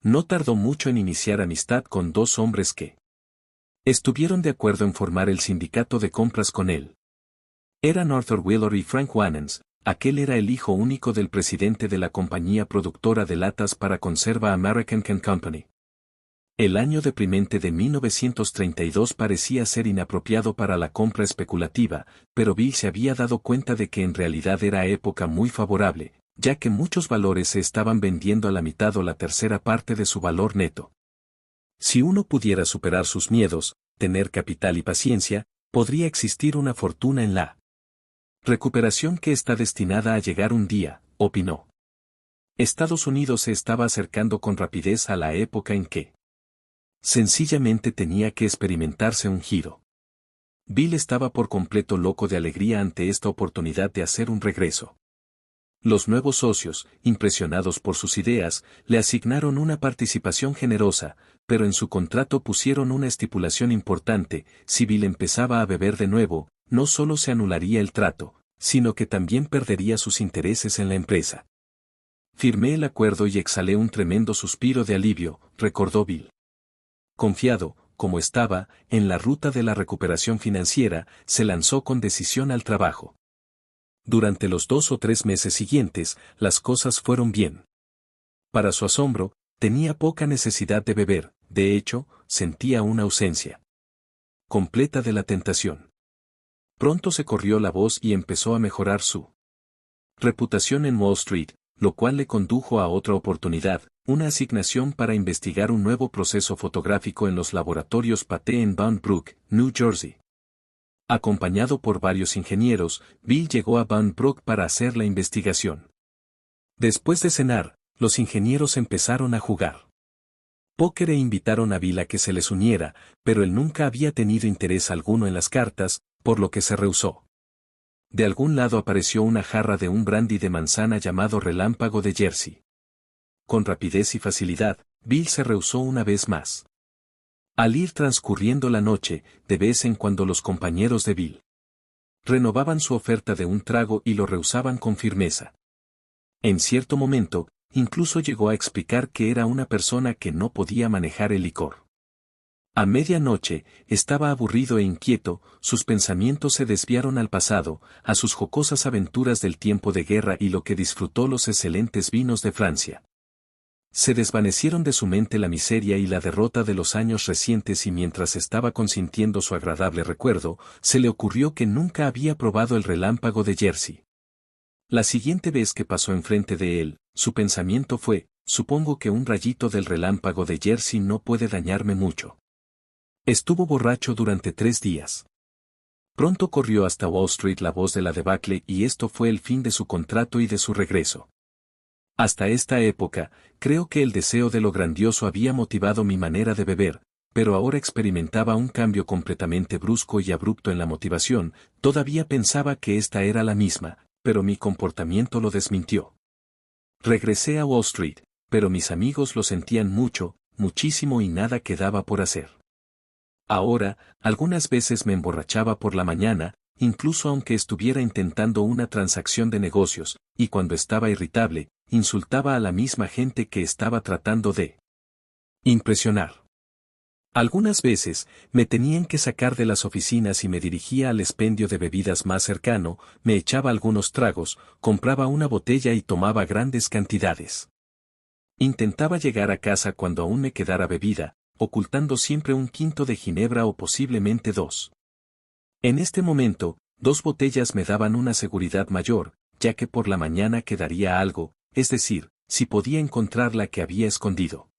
No tardó mucho en iniciar amistad con dos hombres que estuvieron de acuerdo en formar el sindicato de compras con él. Eran Arthur Wheeler y Frank Wanens. Aquel era el hijo único del presidente de la compañía productora de latas para conserva American Can Company. El año deprimente de 1932 parecía ser inapropiado para la compra especulativa, pero Bill se había dado cuenta de que en realidad era época muy favorable, ya que muchos valores se estaban vendiendo a la mitad o la tercera parte de su valor neto. Si uno pudiera superar sus miedos, tener capital y paciencia, podría existir una fortuna en la recuperación que está destinada a llegar un día, opinó. Estados Unidos se estaba acercando con rapidez a la época en que sencillamente tenía que experimentarse un giro. Bill estaba por completo loco de alegría ante esta oportunidad de hacer un regreso. Los nuevos socios, impresionados por sus ideas, le asignaron una participación generosa, pero en su contrato pusieron una estipulación importante: si Bill empezaba a beber de nuevo, no solo se anularía el trato, sino que también perdería sus intereses en la empresa. Firmé el acuerdo y exhalé un tremendo suspiro de alivio, recordó Bill. Confiado, como estaba, en la ruta de la recuperación financiera, se lanzó con decisión al trabajo. Durante los 2 o 3 meses siguientes, las cosas fueron bien. Para su asombro, tenía poca necesidad de beber, de hecho, sentía una ausencia completa de la tentación. Pronto se corrió la voz y empezó a mejorar su reputación en Wall Street, lo cual le condujo a otra oportunidad, una asignación para investigar un nuevo proceso fotográfico en los laboratorios Pathé en Bound Brook, New Jersey. Acompañado por varios ingenieros, Bill llegó a Bound Brook para hacer la investigación. Después de cenar, los ingenieros empezaron a jugar póker e invitaron a Bill a que se les uniera, pero él nunca había tenido interés alguno en las cartas, por lo que se rehusó. De algún lado apareció una jarra de un brandy de manzana llamado Relámpago de Jersey. Con rapidez y facilidad, Bill se rehusó una vez más. Al ir transcurriendo la noche, de vez en cuando los compañeros de Bill renovaban su oferta de un trago y lo rehusaban con firmeza. En cierto momento, incluso llegó a explicar que era una persona que no podía manejar el licor. A medianoche, estaba aburrido e inquieto, sus pensamientos se desviaron al pasado, a sus jocosas aventuras del tiempo de guerra y lo que disfrutó los excelentes vinos de Francia. Se desvanecieron de su mente la miseria y la derrota de los años recientes y mientras estaba consintiendo su agradable recuerdo, se le ocurrió que nunca había probado el Relámpago de Jersey. La siguiente vez que pasó enfrente de él, su pensamiento fue, supongo que un rayito del Relámpago de Jersey no puede dañarme mucho. Estuvo borracho durante 3 días. Pronto corrió hasta Wall Street la voz de la debacle y esto fue el fin de su contrato y de su regreso. Hasta esta época, creo que el deseo de lo grandioso había motivado mi manera de beber, pero ahora experimentaba un cambio completamente brusco y abrupto en la motivación, todavía pensaba que esta era la misma, pero mi comportamiento lo desmintió. Regresé a Wall Street, pero mis amigos lo sentían mucho, muchísimo y nada quedaba por hacer. Ahora, algunas veces me emborrachaba por la mañana, incluso aunque estuviera intentando una transacción de negocios, y cuando estaba irritable, insultaba a la misma gente que estaba tratando de impresionar. Algunas veces, me tenían que sacar de las oficinas y me dirigía al expendio de bebidas más cercano, me echaba algunos tragos, compraba una botella y tomaba grandes cantidades. Intentaba llegar a casa cuando aún me quedara bebida, ocultando siempre un quinto de ginebra o posiblemente 2. En este momento, 2 botellas me daban una seguridad mayor, ya que por la mañana quedaría algo, es decir, si podía encontrar la que había escondido.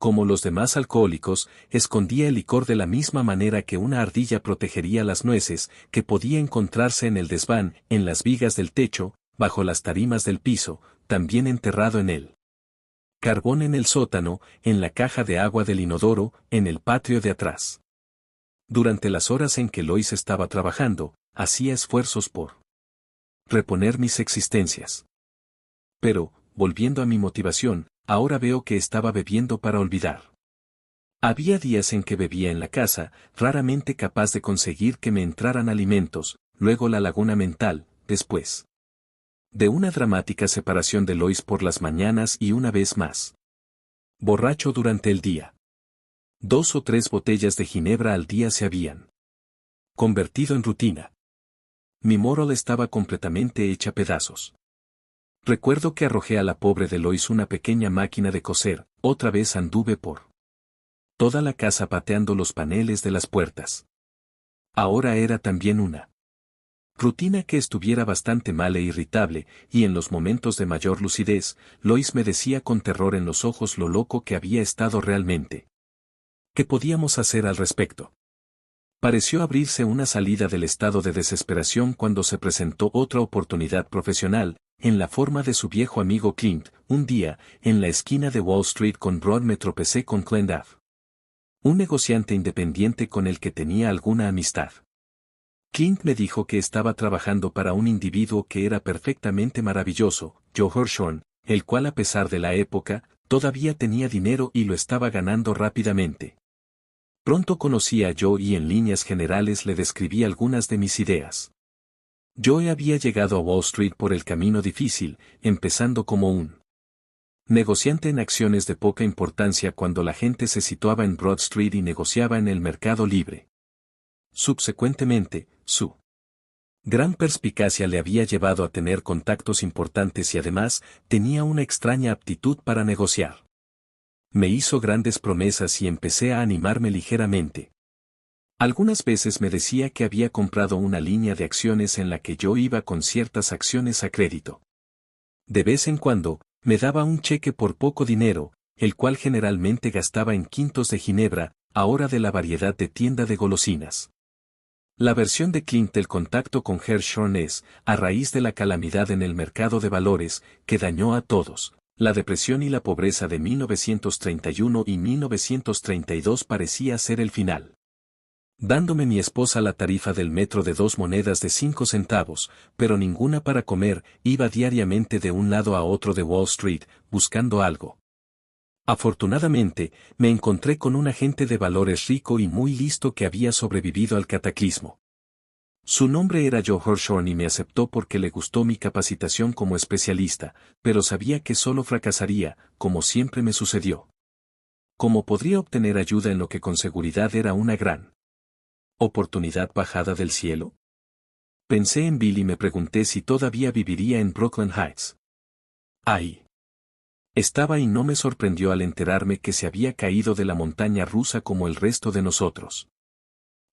Como los demás alcohólicos, escondía el licor de la misma manera que una ardilla protegería las nueces, que podía encontrarse en el desván, en las vigas del techo, bajo las tarimas del piso, también enterrado en él. Carbón en el sótano, en la caja de agua del inodoro, en el patio de atrás. Durante las horas en que Lois estaba trabajando, hacía esfuerzos por reponer mis existencias. Pero, volviendo a mi motivación, ahora veo que estaba bebiendo para olvidar. Había días en que bebía en la casa, raramente capaz de conseguir que me entraran alimentos, luego la laguna mental, después de una dramática separación de Lois por las mañanas y una vez más. Borracho durante el día. 2 o 3 botellas de ginebra al día se habían convertido en rutina. Mi moral estaba completamente hecha pedazos. Recuerdo que arrojé a la pobre de Lois una pequeña máquina de coser, otra vez anduve por toda la casa pateando los paneles de las puertas. Ahora era también una rutina que estuviera bastante mal e irritable, y en los momentos de mayor lucidez, Lois me decía con terror en los ojos lo loco que había estado realmente. ¿Qué podíamos hacer al respecto? Pareció abrirse una salida del estado de desesperación cuando se presentó otra oportunidad profesional, en la forma de su viejo amigo Clint. Un día, en la esquina de Wall Street con Broad me tropecé con Clint Duff, un negociante independiente con el que tenía alguna amistad. Clint me dijo que estaba trabajando para un individuo que era perfectamente maravilloso, Joe Hirschhorn, el cual a pesar de la época, todavía tenía dinero y lo estaba ganando rápidamente. Pronto conocí a Joe y en líneas generales le describí algunas de mis ideas. Joe había llegado a Wall Street por el camino difícil, empezando como un negociante en acciones de poca importancia cuando la gente se situaba en Broad Street y negociaba en el mercado libre. Subsecuentemente, su gran perspicacia le había llevado a tener contactos importantes y además, tenía una extraña aptitud para negociar. Me hizo grandes promesas y empecé a animarme ligeramente. Algunas veces me decía que había comprado una línea de acciones en la que yo iba con ciertas acciones a crédito. De vez en cuando, me daba un cheque por poco dinero, el cual generalmente gastaba en quintos de ginebra, ahora de la variedad de tienda de golosinas. La versión de Clint del contacto con Hershorn es, a raíz de la calamidad en el mercado de valores, que dañó a todos, la depresión y la pobreza de 1931 y 1932 parecía ser el final. Dándome mi esposa la tarifa del metro de 2 monedas de 5 centavos, pero ninguna para comer, iba diariamente de un lado a otro de Wall Street, buscando algo. Afortunadamente, me encontré con un agente de valores rico y muy listo que había sobrevivido al cataclismo. Su nombre era Joe Hirshhorn y me aceptó porque le gustó mi capacitación como especialista, pero sabía que solo fracasaría, como siempre me sucedió. ¿Cómo podría obtener ayuda en lo que con seguridad era una gran oportunidad bajada del cielo? Pensé en Bill y me pregunté si todavía viviría en Brooklyn Heights. Ahí estaba y no me sorprendió al enterarme que se había caído de la montaña rusa como el resto de nosotros.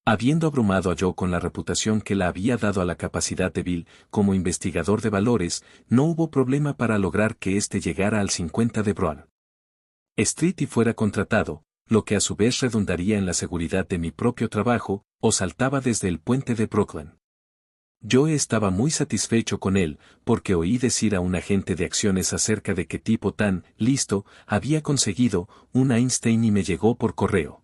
Habiendo abrumado a Joe con la reputación que le había dado a la capacidad de Bill como investigador de valores, no hubo problema para lograr que éste llegara al 50 de Broad Street y fuera contratado, lo que a su vez redundaría en la seguridad de mi propio trabajo, o saltaba desde el puente de Brooklyn. Yo estaba muy satisfecho con él, porque oí decir a un agente de acciones acerca de qué tipo tan listo había conseguido un Einstein y me llegó por correo.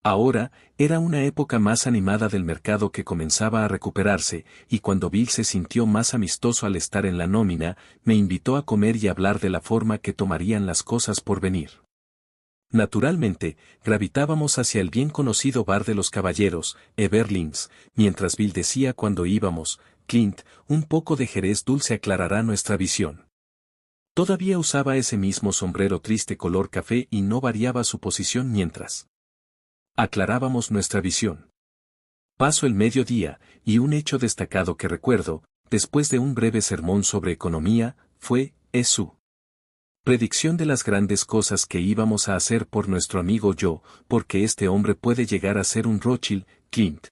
Ahora, era una época más animada del mercado que comenzaba a recuperarse, y cuando Bill se sintió más amistoso al estar en la nómina, me invitó a comer y hablar de la forma que tomarían las cosas por venir. Naturalmente, gravitábamos hacia el bien conocido bar de los caballeros, Everlings, mientras Bill decía cuando íbamos, Clint, un poco de jerez dulce aclarará nuestra visión. Todavía usaba ese mismo sombrero triste color café y no variaba su posición mientras aclarábamos nuestra visión. Pasó el mediodía, y un hecho destacado que recuerdo, después de un breve sermón sobre economía, fue, su predicción de las grandes cosas que íbamos a hacer por nuestro amigo Joe, porque este hombre puede llegar a ser un Rothschild, Clint.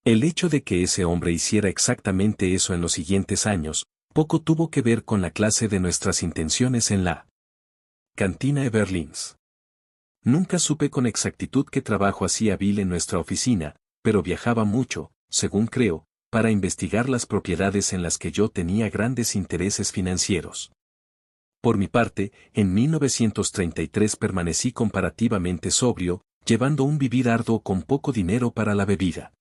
El hecho de que ese hombre hiciera exactamente eso en los siguientes años, poco tuvo que ver con la clase de nuestras intenciones en la cantina Everlings. Nunca supe con exactitud qué trabajo hacía Bill en nuestra oficina, pero viajaba mucho, según creo, para investigar las propiedades en las que yo tenía grandes intereses financieros. Por mi parte, en 1933 permanecí comparativamente sobrio, llevando un vivir arduo con poco dinero para la bebida.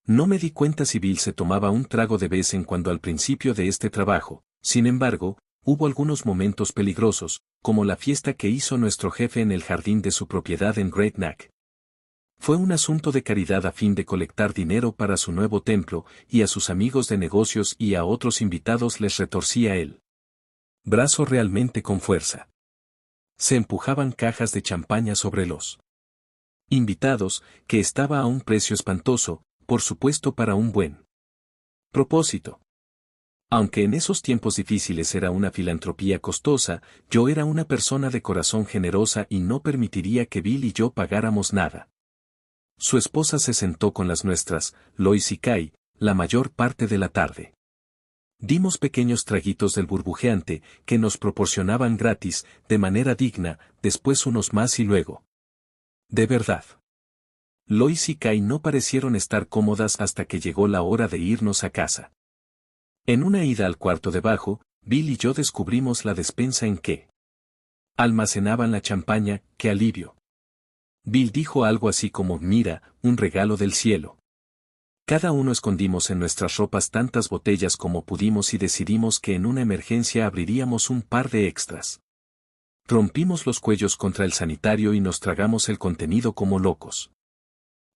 No me di cuenta si Bill se tomaba un trago de vez en cuando al principio de este trabajo, sin embargo, hubo algunos momentos peligrosos, como la fiesta que hizo nuestro jefe en el jardín de su propiedad en Great Neck. Fue un asunto de caridad a fin de colectar dinero para su nuevo templo, y a sus amigos de negocios y a otros invitados les retorcía él brazo realmente con fuerza. Se empujaban cajas de champaña sobre los invitados, que estaba a un precio espantoso, por supuesto para un buen propósito. Aunque en esos tiempos difíciles era una filantropía costosa, yo era una persona de corazón generosa y no permitiría que Bill y yo pagáramos nada. Su esposa se sentó con las nuestras, Lois y Kai, la mayor parte de la tarde. Dimos pequeños traguitos del burbujeante, que nos proporcionaban gratis, de manera digna, después unos más y luego. De verdad. Lois y Kai no parecieron estar cómodas hasta que llegó la hora de irnos a casa. En una ida al cuarto debajo, Bill y yo descubrimos la despensa en que almacenaban la champaña. ¡Qué alivio! Bill dijo algo así como, mira, un regalo del cielo. Cada uno escondimos en nuestras ropas tantas botellas como pudimos y decidimos que en una emergencia abriríamos un par de extras. Rompimos los cuellos contra el sanitario y nos tragamos el contenido como locos.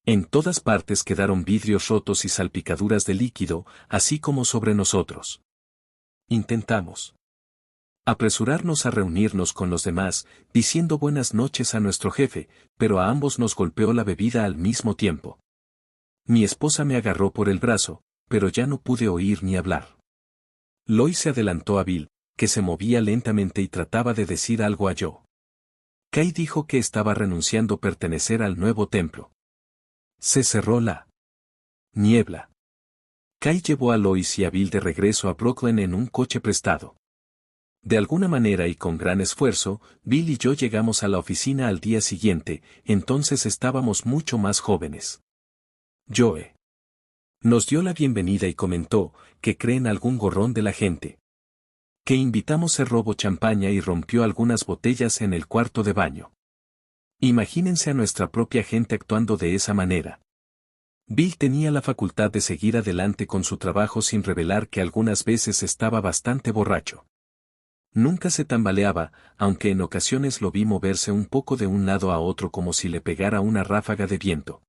En todas partes quedaron vidrios rotos y salpicaduras de líquido, así como sobre nosotros. Intentamos apresurarnos a reunirnos con los demás, diciendo buenas noches a nuestro jefe, pero a ambos nos golpeó la bebida al mismo tiempo. Mi esposa me agarró por el brazo, pero ya no pude oír ni hablar. Lois se adelantó a Bill, que se movía lentamente y trataba de decir algo a Joe. Kai dijo que estaba renunciando a pertenecer al nuevo templo. Se cerró la niebla. Kai llevó a Lois y a Bill de regreso a Brooklyn en un coche prestado. De alguna manera y con gran esfuerzo, Bill y yo llegamos a la oficina al día siguiente, entonces estábamos mucho más jóvenes. Joe nos dio la bienvenida y comentó que cree en algún gorrón de la gente. Que invitamos se robó champaña y rompió algunas botellas en el cuarto de baño. Imagínense a nuestra propia gente actuando de esa manera. Bill tenía la facultad de seguir adelante con su trabajo sin revelar que algunas veces estaba bastante borracho. Nunca se tambaleaba, aunque en ocasiones lo vi moverse un poco de un lado a otro como si le pegara una ráfaga de viento.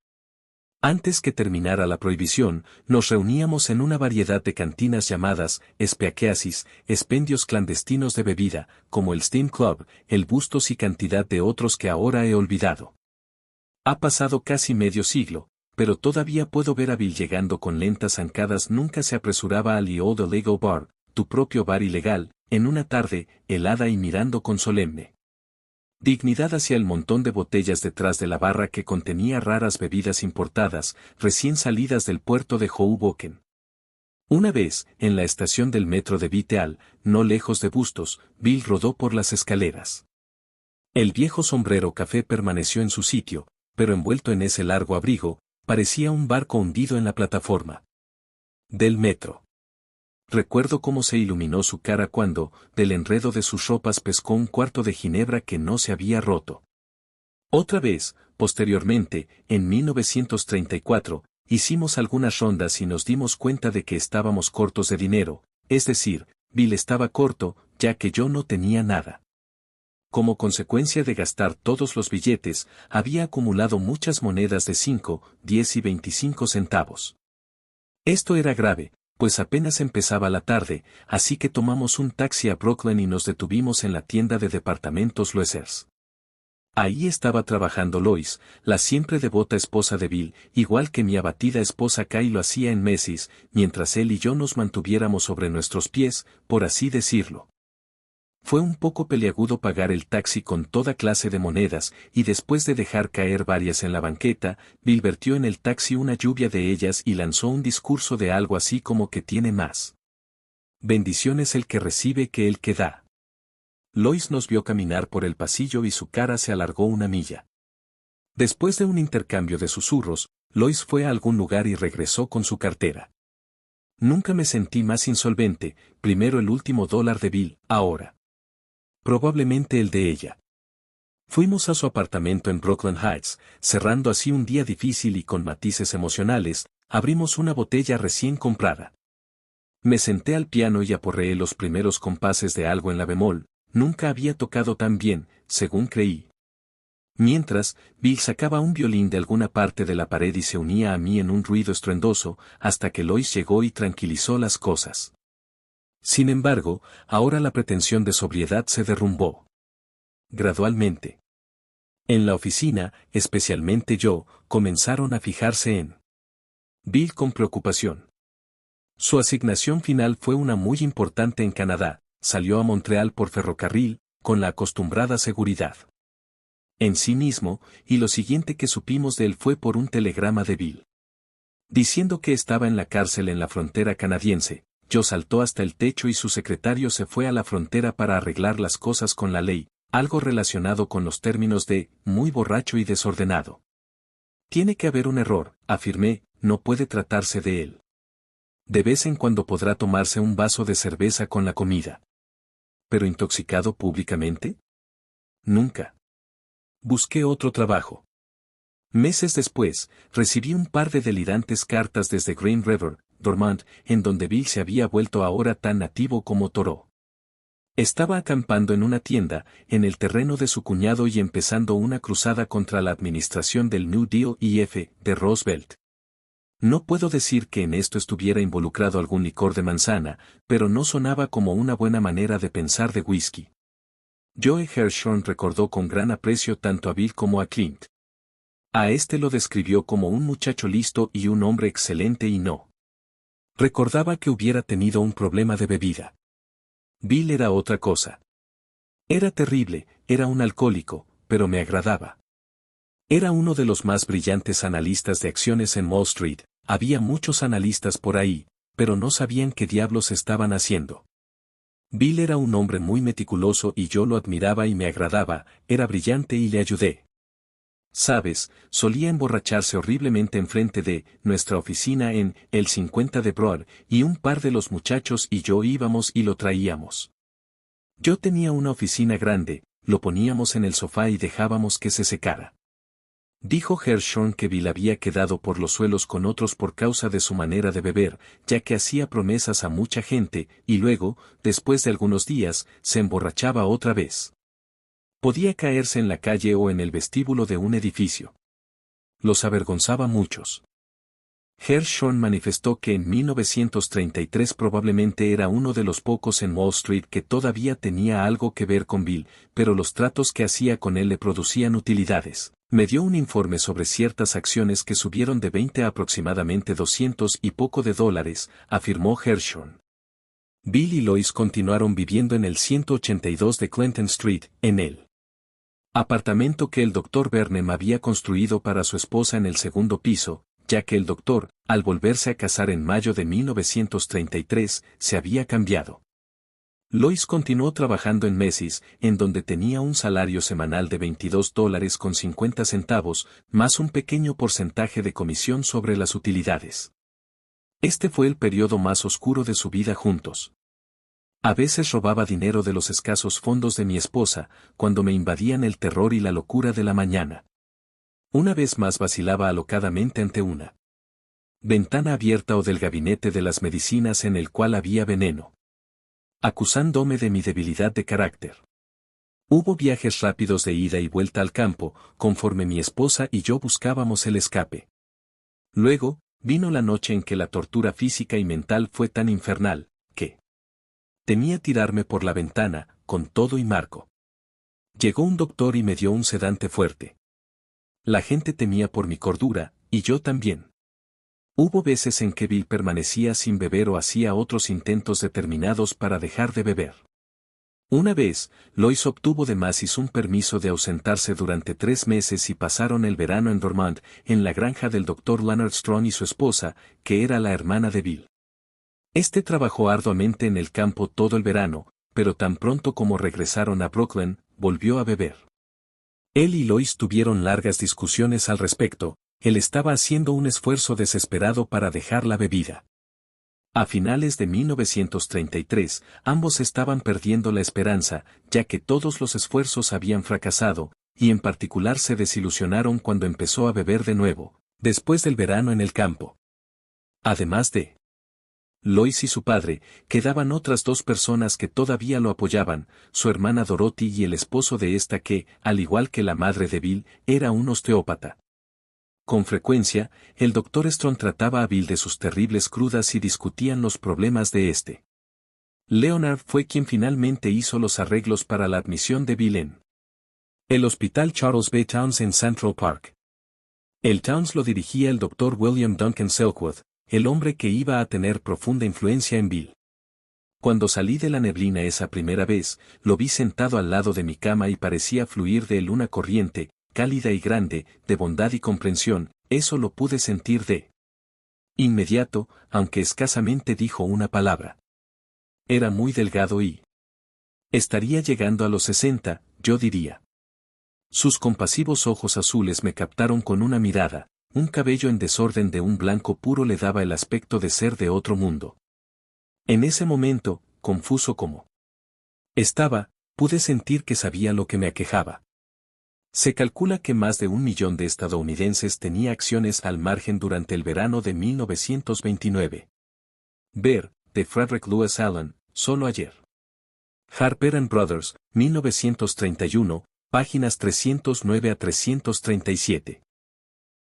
Antes que terminara la prohibición, nos reuníamos en una variedad de cantinas llamadas speakeasies, expendios clandestinos de bebida, como el Steam Club, el Bustos y cantidad de otros que ahora he olvidado. Ha pasado casi medio siglo, pero todavía puedo ver a Bill llegando con lentas zancadas. Nunca se apresuraba al The Old Legal Bar, tu propio bar ilegal, en una tarde, helada y mirando con solemne dignidad hacia el montón de botellas detrás de la barra que contenía raras bebidas importadas, recién salidas del puerto de Hoboken. Una vez, en la estación del metro de Viteal, no lejos de Bustos, Bill rodó por las escaleras. El viejo sombrero café permaneció en su sitio, pero envuelto en ese largo abrigo, parecía un barco hundido en la plataforma del metro. Recuerdo cómo se iluminó su cara cuando, del enredo de sus ropas, pescó un cuarto de ginebra que no se había roto. Otra vez, posteriormente, en 1934, hicimos algunas rondas y nos dimos cuenta de que estábamos cortos de dinero, es decir, Bill estaba corto, ya que yo no tenía nada. Como consecuencia de gastar todos los billetes, había acumulado muchas monedas de 5, 10 y 25 centavos. Esto era grave, pues apenas empezaba la tarde, así que tomamos un taxi a Brooklyn y nos detuvimos en la tienda de departamentos Loeser's. Ahí estaba trabajando Lois, la siempre devota esposa de Bill, igual que mi abatida esposa Kay lo hacía en Macy's, mientras él y yo nos mantuviéramos sobre nuestros pies, por así decirlo. Fue un poco peliagudo pagar el taxi con toda clase de monedas, y después de dejar caer varias en la banqueta, Bill vertió en el taxi una lluvia de ellas y lanzó un discurso de algo así como que tiene más bendiciones el que recibe que el que da. Lois nos vio caminar por el pasillo y su cara se alargó una milla. Después de un intercambio de susurros, Lois fue a algún lugar y regresó con su cartera. Nunca me sentí más insolvente, primero el último dólar de Bill, ahora probablemente el de ella. Fuimos a su apartamento en Brooklyn Heights, cerrando así un día difícil y con matices emocionales, abrimos una botella recién comprada. Me senté al piano y aporreé los primeros compases de algo en la bemol, nunca había tocado tan bien, según creí. Mientras, Bill sacaba un violín de alguna parte de la pared y se unía a mí en un ruido estruendoso, hasta que Lois llegó y tranquilizó las cosas. Sin embargo, ahora la pretensión de sobriedad se derrumbó. Gradualmente. En la oficina, especialmente yo, comenzaron a fijarse en Bill con preocupación. Su asignación final fue una muy importante en Canadá, salió a Montreal por ferrocarril, con la acostumbrada seguridad en sí mismo, y lo siguiente que supimos de él fue por un telegrama de Bill diciendo que estaba en la cárcel en la frontera canadiense. Yo saltó hasta el techo y su secretario se fue a la frontera para arreglar las cosas con la ley, algo relacionado con los términos de muy borracho y desordenado. Tiene que haber un error, afirmé, no puede tratarse de él. De vez en cuando podrá tomarse un vaso de cerveza con la comida. ¿Pero intoxicado públicamente? Nunca. Busqué otro trabajo. Meses después, recibí un par de delirantes cartas desde Green River, Dormant, en donde Bill se había vuelto ahora tan nativo como Toro. Estaba acampando en una tienda, en el terreno de su cuñado y empezando una cruzada contra la administración del New Deal IF de Roosevelt. No puedo decir que en esto estuviera involucrado algún licor de manzana, pero no sonaba como una buena manera de pensar de whisky. Joe Hirschhorn recordó con gran aprecio tanto a Bill como a Clint. A este lo describió como un muchacho listo y un hombre excelente y no recordaba que hubiera tenido un problema de bebida. Bill era otra cosa. Era terrible, era un alcohólico, pero me agradaba. Era uno de los más brillantes analistas de acciones en Wall Street, había muchos analistas por ahí, pero no sabían qué diablos estaban haciendo. Bill era un hombre muy meticuloso y yo lo admiraba y me agradaba, era brillante y le ayudé. Sabes, solía emborracharse horriblemente enfrente de nuestra oficina en el 50 de Broad, y un par de los muchachos y yo íbamos y lo traíamos. Yo tenía una oficina grande, lo poníamos en el sofá y dejábamos que se secara. Dijo Hershon que Bill había quedado por los suelos con otros por causa de su manera de beber, ya que hacía promesas a mucha gente, y luego, después de algunos días, se emborrachaba otra vez. Podía caerse en la calle o en el vestíbulo de un edificio. Los avergonzaba a muchos. Hershon manifestó que en 1933 probablemente era uno de los pocos en Wall Street que todavía tenía algo que ver con Bill, pero los tratos que hacía con él le producían utilidades. Me dio un informe sobre ciertas acciones que subieron de 20 a aproximadamente 200 y poco de dólares, afirmó Hershon. Bill y Lois continuaron viviendo en el 182 de Clinton Street, en el apartamento que el Dr. Burnham había construido para su esposa en el segundo piso, ya que el doctor, al volverse a casar en mayo de 1933, se había cambiado. Lois continuó trabajando en Macy's, en donde tenía un salario semanal de $22.50, más un pequeño porcentaje de comisión sobre las utilidades. Este fue el periodo más oscuro de su vida juntos. A veces robaba dinero de los escasos fondos de mi esposa, cuando me invadían el terror y la locura de la mañana. Una vez más vacilaba alocadamente ante una ventana abierta o del gabinete de las medicinas en el cual había veneno, acusándome de mi debilidad de carácter. Hubo viajes rápidos de ida y vuelta al campo, conforme mi esposa y yo buscábamos el escape. Luego, vino la noche en que la tortura física y mental fue tan infernal, que temía tirarme por la ventana, con todo y marco. Llegó un doctor y me dio un sedante fuerte. La gente temía por mi cordura, y yo también. Hubo veces en que Bill permanecía sin beber o hacía otros intentos determinados para dejar de beber. Una vez, Lois obtuvo de Macy's un permiso de ausentarse durante 3 meses y pasaron el verano en Dormont, en la granja del Dr. Leonard Strong y su esposa, que era la hermana de Bill. Este trabajó arduamente en el campo todo el verano, pero tan pronto como regresaron a Brooklyn, volvió a beber. Él y Lois tuvieron largas discusiones al respecto. Él estaba haciendo un esfuerzo desesperado para dejar la bebida. A finales de 1933, ambos estaban perdiendo la esperanza, ya que todos los esfuerzos habían fracasado, y en particular se desilusionaron cuando empezó a beber de nuevo, después del verano en el campo. Además de Lois y su padre, quedaban otras 2 personas que todavía lo apoyaban, su hermana Dorothy y el esposo de esta que, al igual que la madre de Bill, era un osteópata. Con frecuencia, el Dr. Strong trataba a Bill de sus terribles crudas y discutían los problemas de este. Leonard fue quien finalmente hizo los arreglos para la admisión de Bill en el Hospital Charles B. Towns en Central Park. El Towns lo dirigía el Dr. William Duncan Silkwood, el hombre que iba a tener profunda influencia en Bill. Cuando salí de la neblina esa primera vez, lo vi sentado al lado de mi cama y parecía fluir de él una corriente, cálida y grande, de bondad y comprensión. Eso lo pude sentir de inmediato, aunque escasamente dijo una palabra. Era muy delgado y estaría llegando a los 60, yo diría. Sus compasivos ojos azules me captaron con una mirada, un cabello en desorden de un blanco puro le daba el aspecto de ser de otro mundo. En ese momento, confuso como estaba, pude sentir que sabía lo que me aquejaba. Se calcula que más de 1 millón de estadounidenses tenía acciones al margen durante el verano de 1929. Ver, de Frederick Lewis Allen, solo ayer. Harper & Brothers, 1931, páginas 309 a 337.